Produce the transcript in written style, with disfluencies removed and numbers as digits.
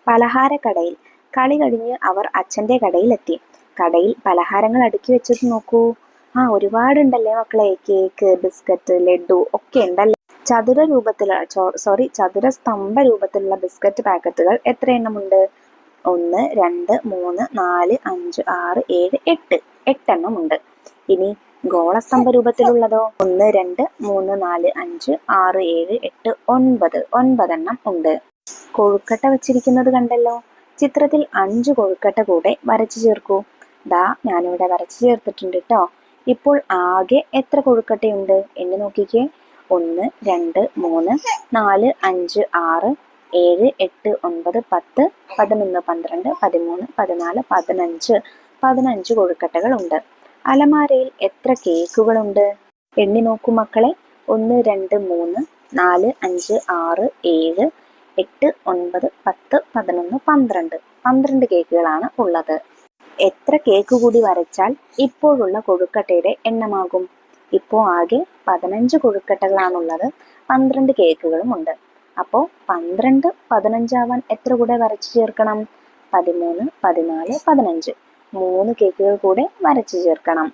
പലഹാരക്കടയിൽ. കളി കഴിഞ്ഞ് അവർ അച്ഛൻ്റെ കടയിലെത്തി. കടയിൽ പലഹാരങ്ങൾ അടുക്കി വെച്ചത് നോക്കൂ. ഒരുപാടുണ്ടല്ലേ മക്കളെ. കേക്ക്, ബിസ്ക്കറ്റ്, ലഡു ഒക്കെ ഉണ്ടല്ലേ. ചതുരസ്തംഭ രൂപത്തിലുള്ള ബിസ്ക്കറ്റ് പാക്കറ്റുകൾ എത്ര എണ്ണമുണ്ട്? 1, 2, 3, 4, 5, 6, 7, 8. 8 എണ്ണമുണ്ട്. ഇനി ഗോളസ്തംഭ രൂപത്തിലുള്ളതോ? 1, 2, 3, 4, 5, 6, 7, 8, 9. 9 എണ്ണം ഉണ്ട്. കൊഴുക്കട്ട വച്ചിരിക്കുന്നത് കണ്ടല്ലോ. ചിത്രത്തിൽ 5 കൊഴുക്കട്ട കൂടെ വരച്ചു ചേർക്കൂ. ഞാനിവിടെ വരച്ചു ചേർത്തിട്ടുണ്ട് കേട്ടോ. ഇപ്പോൾ ആകെ എത്ര കൊഴുക്കട്ടയുണ്ട്? എണ്ണി നോക്കിക്കേ. 1, 2, 3, 4, 5, 6, 7, 8, 9, 10, 11, 12, 13, 14, 15. 15 കൊഴുക്കട്ടകൾ ഉണ്ട്. അലമാരയിൽ എത്ര കേക്കുകളുണ്ട്? എണ്ണി നോക്കൂ മക്കളെ. 1, 2, 3, 4, 5, 6, 7, 8, 9, 10, 11, 12. 12 കേക്കുകളാണ് ഉള്ളത്. എത്ര കേക്ക് കൂടി വരച്ചാൽ ഇപ്പോഴുള്ള കൊഴുക്കട്ടയുടെ എണ്ണമാകും? ഇപ്പോൾ ആകെ 15 കൊഴുക്കട്ടകളാണുള്ളത്. 12 കേക്കുകളും ഉണ്ട്. അപ്പോൾ 12 15 ആവാൻ എത്ര കൂടെ വരച്ചു ചേർക്കണം? 13, 14, 15. 3 കേക്കുകൾ കൂടെ വരച്ചു ചേർക്കണം.